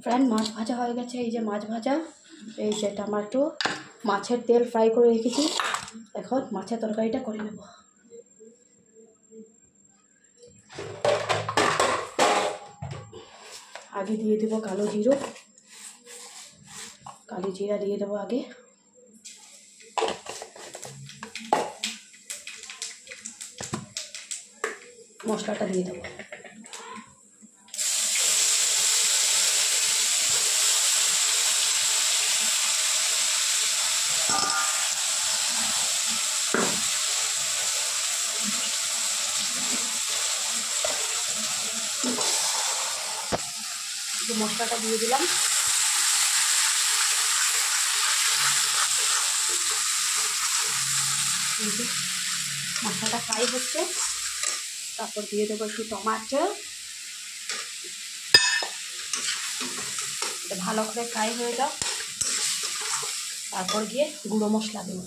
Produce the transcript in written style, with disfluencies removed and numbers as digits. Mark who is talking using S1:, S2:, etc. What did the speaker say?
S1: Friend মাছ ভাজা হয়ে গেছে। এই যে মাছ ভাজা, এই যে টমেটো, মাছের তেল ফ্রাই করে রেখেছি। এখন মাছের তরকারিটা করে নেব। আগে দিয়ে দেবো কালো জিরা দিয়ে দেবো আগে। মশলাটা দিয়ে দেবো। মশলাটা দিয়ে দিলাম। মশলাটা ফ্রাই হচ্ছে, তারপর দিয়ে দেবো একটু টমেটো। ভালো করে ফ্রাই হয়ে যাও, তারপর গিয়ে গুঁড়ো মশলা দেবো।